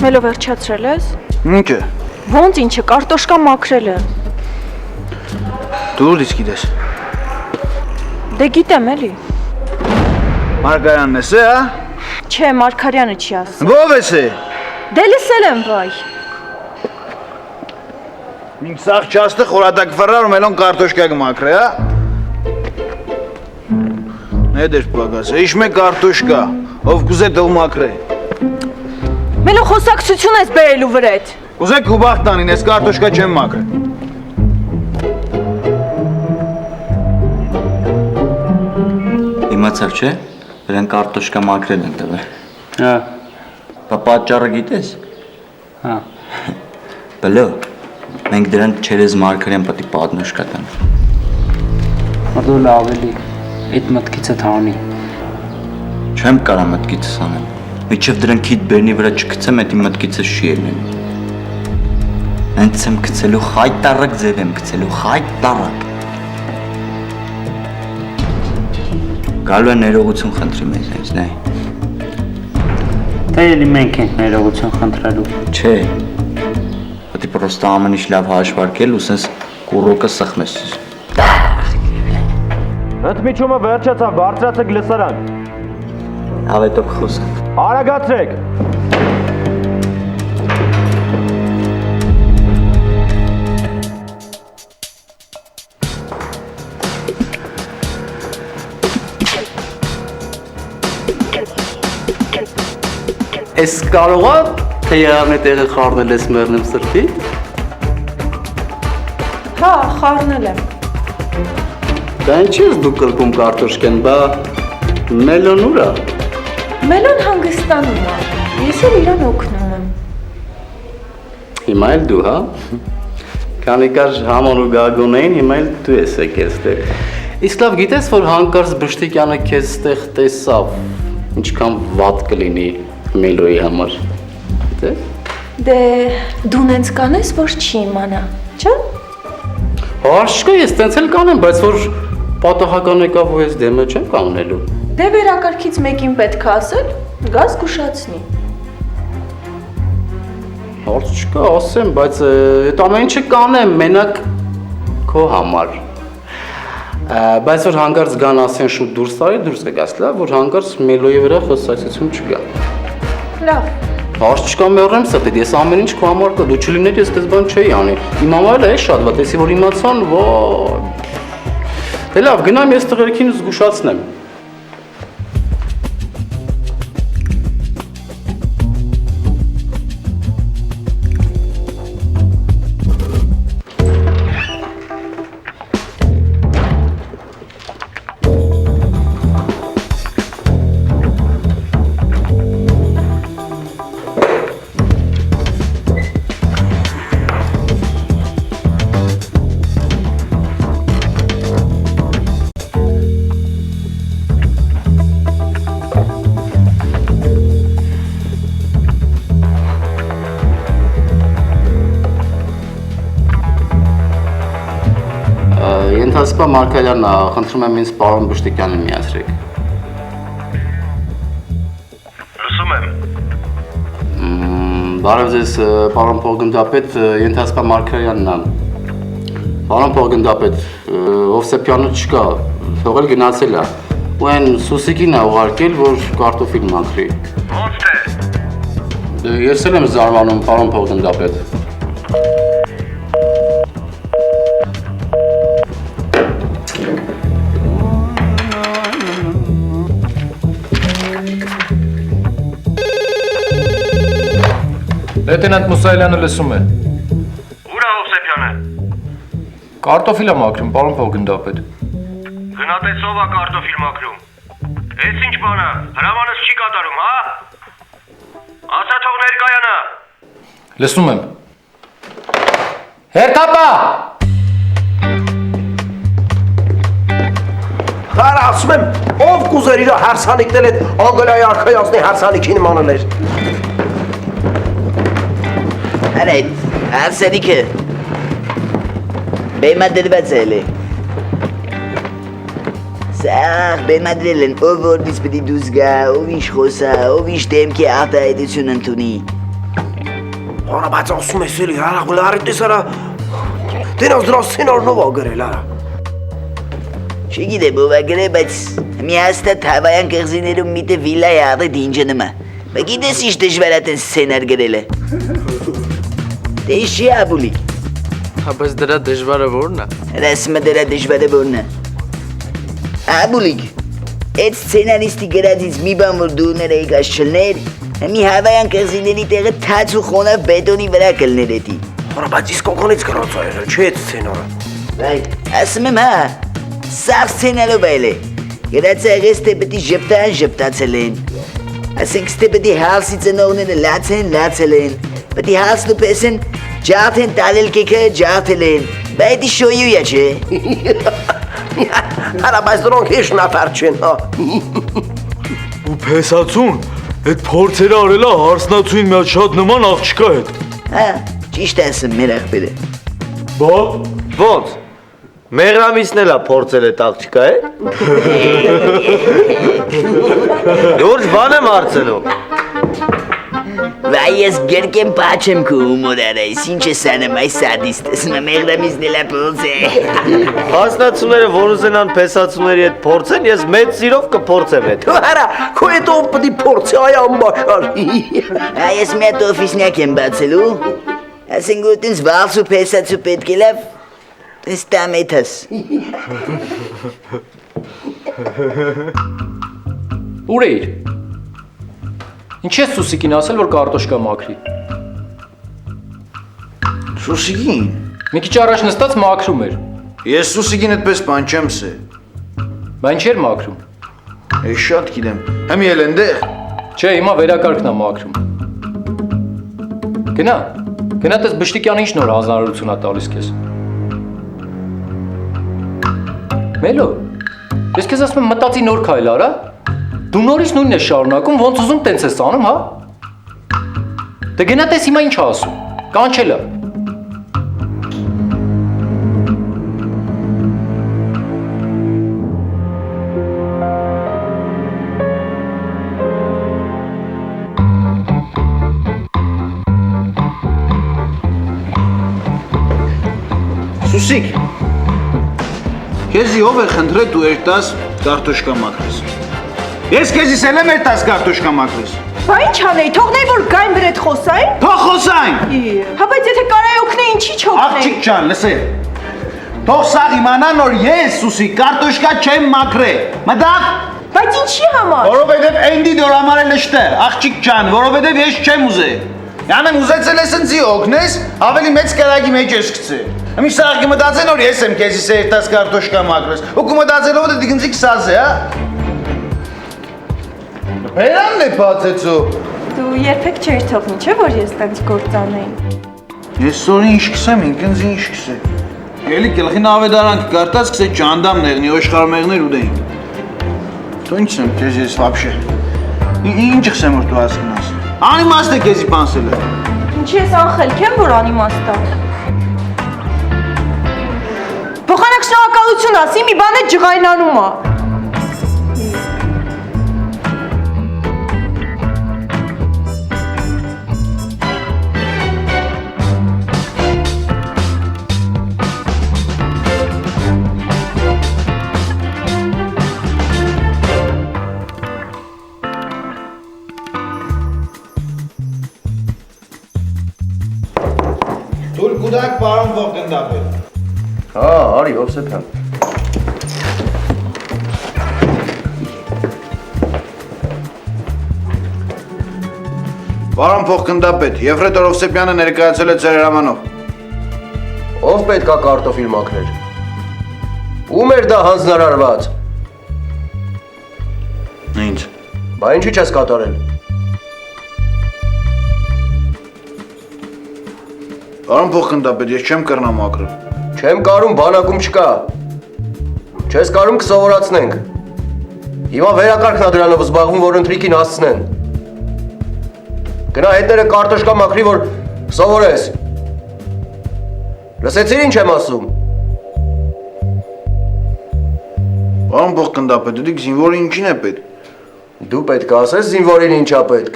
Մելո վերջացրել ես։ Ինչ է։ Ոնց ինչը, կարտոշկա մաքրել է։ Դու ուրիշ գիտես։ Դե գիտեմ էլի։ Մարգարյանն ես է, հա։ Չէ, Մարգարյանը չի ասում։ Ո՞վ ես է։ Դե լսել եմ վայ։ Մինչ սաղ չաստը խորատակ վռար ու մելոն կարտոշկա կմաքրե, հա։ Նեդեր պագաս, իշմե կարտոշկա, ով կուզե դու մաքրե։ Մելո խոսակցություն ես բերելու վրետ։ Ուզեք ու բախտ տանին, ես կարտոշկա չեմ մաքրե։ Իմացավ չէ, դրան կարտոշկա մաքրել են տվել։ Հա։ Բա պատճառը գիտես։ Հա։ Բլո, մենք դրան չերեզ Մարգարյան պատի պատնոշկա տան։ Դու լավ էլի, այդ մտքիցը թանի։ Չեմ կարա մտքիցս անեմ։ Միջև դրան քիթ բերնի վրա չգցեմ, էդի մտքիցս չի ելնելու։ Հենց եմ գցելու խայտարակ ձև եմ գցելու, խայտարակ։ Գալու է ներողություն խնդրի մեզնից, նայ։ Թե էլի մենք ենք ներողություն խնդրելու։ Չէ, պետք է պրոստը ամեն ինչ լավ հաշվարկել ու սենց կուրոկը սխմես։ Ընդմիջումը վերջացավ, բարձրացեք լսարան։ Հավետով խոսք։ Արագացրեք։ Ես կարող եմ, թե եղարն է տեղը խարնել ես մերնեմ սրտի։ Հա, խառնել եմ։ Դա ինչ ես դու կրկում կարտոշկեն, բա մելոն ուրա։ Մելոն հանգստանում է։ Ես էլ իրան օգնում եմ։ Հիմա էլ դու, հա։ Քանի կար համոն ու գագոն էին, հիմա էլ դու ես եկել ստեղ։ Իսկ լավ գիտես, որ հանկարծ Բշտիկյանը քեզ ստեղ տեսավ, ինչքան վատ կլինի Մելոյի համար։ Դե դու նենց կանես, որ չի իմանա, չէ՞։ Հաշկա ես տենց էլ կանեմ, բայց որ պատահական եկավ ու ես դեմը չեմ կանգնելու։ Դե վերակարգից մեկին պետք է ասել, գազ կուշացնի։ Հարց չկա, ասեմ, բայց այդ ամեն ինչը կանեմ մենակ քո համար։ Բայց որ հանկարծ գան ասեն շուտ դուրս տարի, դուրս կգաս, լավ, որ հանկարծ Մելոյի վրա խոսակցություն չկա։ Լավ։ Հարց չկա մեռեմ ստեդ, ես ամեն ինչ քո համար կա, դու չլիներ ես դες բան չէի անի։ Իմ համար էլ է շատ վատ, էսի որ իմացան, ոայ։ Դե լավ, գնամ ես տղերքին զգուշացնեմ։ Ենթասպա Մարգարյանն է, խնդրում եմ ինձ պարոն Բշտիկյանին միացրեք։ Լսում եմ։ Բարև ձեզ, պարոն փոխգնդապետ, ենթասպա Մարգարյանն է։ Պարոն փոխգնդապետ, Հովսեփյանը չկա, թողել գնացել է։ Ու այն Սուսիկին է ուղարկել, որ կարտոֆիլ մաքրի։ Ոնց թե։ Ես էլ եմ զարմանում, պարոն փոխգնդապետ։ Լեյտենանտ Մուսայելյանը լսում է։ Ուր է Հովսեփյանը։ Կարտոֆիլ է մաքրում, պարոն փոխգնդապետ։ Գնատեսով է կարտոֆիլ մաքրում։ Էս ինչ բան է, հրամանս չի կատարում, հա։ Ասա թող ներկայանա։ Լսում եմ։ Հերթապա։ Հարա ասում եմ, ով կուզեր իր հարսանիքն էլ այդ անգլիայի արխայազնի հարսանիքին մանաներ։ Արայ, հարսանիքը բեմադրված էլ է։ Սաղ բեմադրել են, ով որնից պիտի դուզ գա, ով ինչ խոսա, ով ինչ դեմքի արտահայտություն ընդունի։ Արա բայց ասում ես էլի, արա գլարի տեսարա։ Դենաս դրա սցենարնով ա գրել, արա։ Չգիտեմ ով ա գրել, բայց մի հաստատ հավայան կղզիներում միտը վիլա է աղը դինջը նմա։ Բա գիտես ինչ դժվար ա տեն սցենար գրելը։ Դե իշի աբուլիկ։ Հա բայց դրա դժվարը որն է։ Ռասմը դրա դժվարը որն է։ Աբուլիկ, այդ սցենարիստի գրածից մի բան որ դու ներեիք աշխլներ, մի հավայան կղզիների տեղը թաց ու խոնավ բետոնի վրա կլներ էտի։ Արա բայց իսկ կողանից գրած ա եղել, չէ՞ այդ սցենարը։ Բայց ասում եմ հա, սաղ սցենարով այլ է։ Գրածը եղես թե պետի ժպտացել են։ Ասենք ստե պետի հալսի ծնողները լացել են, պետի հալսն ու պեսեն ջարդեն տալել կեքը ջարդել են, բա էդի շոյույա չէ։ Արա բայց դրանք հեշ նավար չեն, հա։ Ու փեսացուն, այդ փորձերը արելա հարսնացուին մի հատ շատ նման աղջկա հետ։ Հա, ճիշտ ասում մեր աղբերը։ Բա, Ոնց։ Մեղրամիսն էլա փորձել է աղջկա է։ Դուրս բան եմ հարցնում։ Վայ ես գերկեմ պաչ եմ քո հումորարը, ինչ ես անում այս սադիստս, մեղրամիսն էլա փորձ է։ Հասնացուները որ ուզենան փեսացուների հետ փորձեն, ես մեծ սիրով կփորձեմ այդ։ Արա, քո հետ ով պետի փորձի այ ամբաշար։ Հա ես մի հատ օֆիսնյակ եմ բացելու, ասենք որ տենց վալսու փեսացու պետք է լավ, տենց տամեթաս։ Ուր էիր։ Ինչ ես Սուսիկին ասել, որ կարտոշկա մաքրի։ Սուսիկին։ Մի քիչ առաջ նստած մաքրում էր։ Ես Սուսիկին այդպես բան չեմ սե։ Բա ինչ էր մաքրում։ Ես շատ գիտեմ։ Հəm ել այնտեղ։ Չէ, հիմա վերակարգն է մաքրում։ Գնա տես Բշտիկյանը ինչ նոր հանձնարարություն ա տալիս քեզ։ Մելո, ես քեզ ասում եմ մտածի նոր քայլ արա։ Դու նորից նույնն ես շարունակում, ոնց ուզում տենց ես անում, հա։ Դե գնա տես հիմա ինչ ասում։ Կանչելա։ Սուսիկ։ Քեզի ով է խնդրել դու երտաս կարտոշկա մաքրես։ Ես քեզիս էլ եմ երտաս կարտոշկա մաքրես։ Բա ինչ անեի, թողնեի որ գային վրա խոսային։ Թող խոսային։ Հա բայց եթե կարայի օգնեի, ինչի չօգնեի։ Աղջիկ ջան, լսե։ Թող սաղ իմանան որ ես Սուսիկ կարտոշկա չեմ մաքրել։ Մտավ։ Բայց ինչի համար։ Որովհետև այնդի դոր համար էլ շտե, աղջիկ ջան, որովհետև ես չեմ ուզել։ Յանեմ ուզեցել ես ինձի օգնես, ավելի մեծ կարագի մեջ ես գցել։ Ամի սաղ կմտածեն որ ես եմ քեզի սերտաս կարտոշկա մաքրես։ Ու կմտածելով դե դիգնցիկ սազե, հա։ Բերանն է բացեցու։ Դու երբեք չէիր թողնի, չէ՞ որ ես տենց գործանեի։ Ես սորի ինչ կսեմ, ինքնձ ինչ կսե։ Էլի գլխին ավետարանք կարտած կսե ճանդամ նեղնի, ոշխարմեղներ ուդեին։ Դու ինչ եմ քեզ ես վաբշե։ Ինչ կսեմ որ դու հասկանաս։ Անիմաստ է քեզի բանսելը։ Ինչի ես անխելք եմ, որ անիմաստ եմ։ Փոխանակ շնորհակալություն ասի, մի բան է ջղայնանում ա։ Թույլ կուտակ պարոն ողգնդապետ։ Հա, արի, Հովսեփյան։ Պարոն փոխգնդապետ, Եվրետ Հովսեփյանը ներկայացել է ձեր հրամանով։ Ով պետք է կարտոֆիլ մաքրեր։ Ում էր դա հանձնարարված։ Ինձ։ Բա ինչի՞ չես կատարել։ Պարոն փոխգնդապետ, ես չեմ կռնա մաքրել։ Չեմ կարում բանակում չկա։ Չես կարում կսովորացնենք։ Հիմա վերակարգն ա դրանով զբաղվում, որ ընթրիքին հասցնեն։ Գնա հետները կարտոշկա մաքրի, որ սովորես։ Լսեցիր ինչ եմ ասում։ Պարոն փոխգնդապետ, դուք զինվորի ինչին է պետք։ Դու պետք է ասես զինվորին ինչա պետք։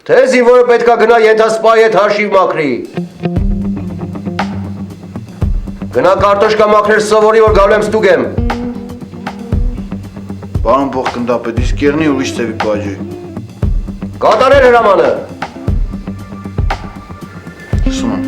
Թե զինվորը պետքա գնա ենթասպայի հետ հաշիվ մաքրի։ Գնա կարտոշկա մաքրել սովորի, որ գալու եմ ստուգեմ։ Պարոն փոխգնդապետ, իսկ եղնի ուրիշ ձևի բաժի։ Կատարել հրամանը։ Սում։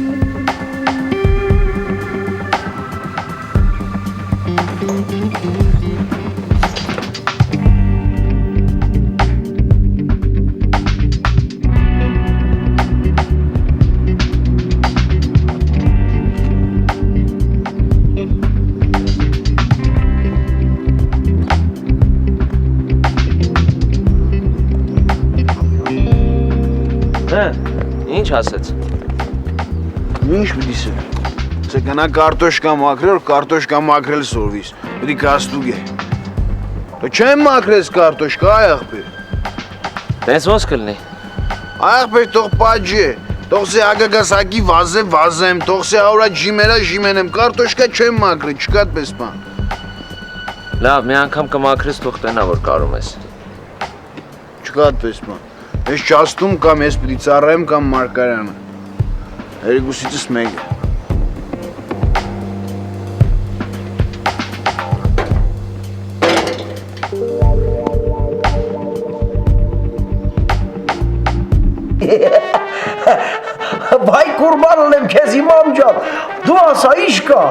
Ինչ ասեց։ Ինչ պիտի սեր։ Це գնա կարտոշկա մաքրել, կարտոշկա մաքրել սորվիս։ Պիտի կաստուգ է։ Դու չեմ մաքրես կարտոշկա, այ աղբեր։ Տես ոնց կլինի։ Աղբեր թող պաջի։ Թող սե ագագասակի վազեմ, թող սե աուրա ջիմենեմ, կարտոշկա չեմ մաքրել, չկա դպես բան։ Լավ, մի անգամ կմաքրես, թող տենա, որ կարում ես։ Չկա դպես բան։ Ես ճաստում կամ ես պիտի ծառայեմ կամ մարկարանը։ Երեգուսիցս մեկ է։ Բայ կուրբան ունեմ քեզ իմամ ջան, դու ասա ինչ կա։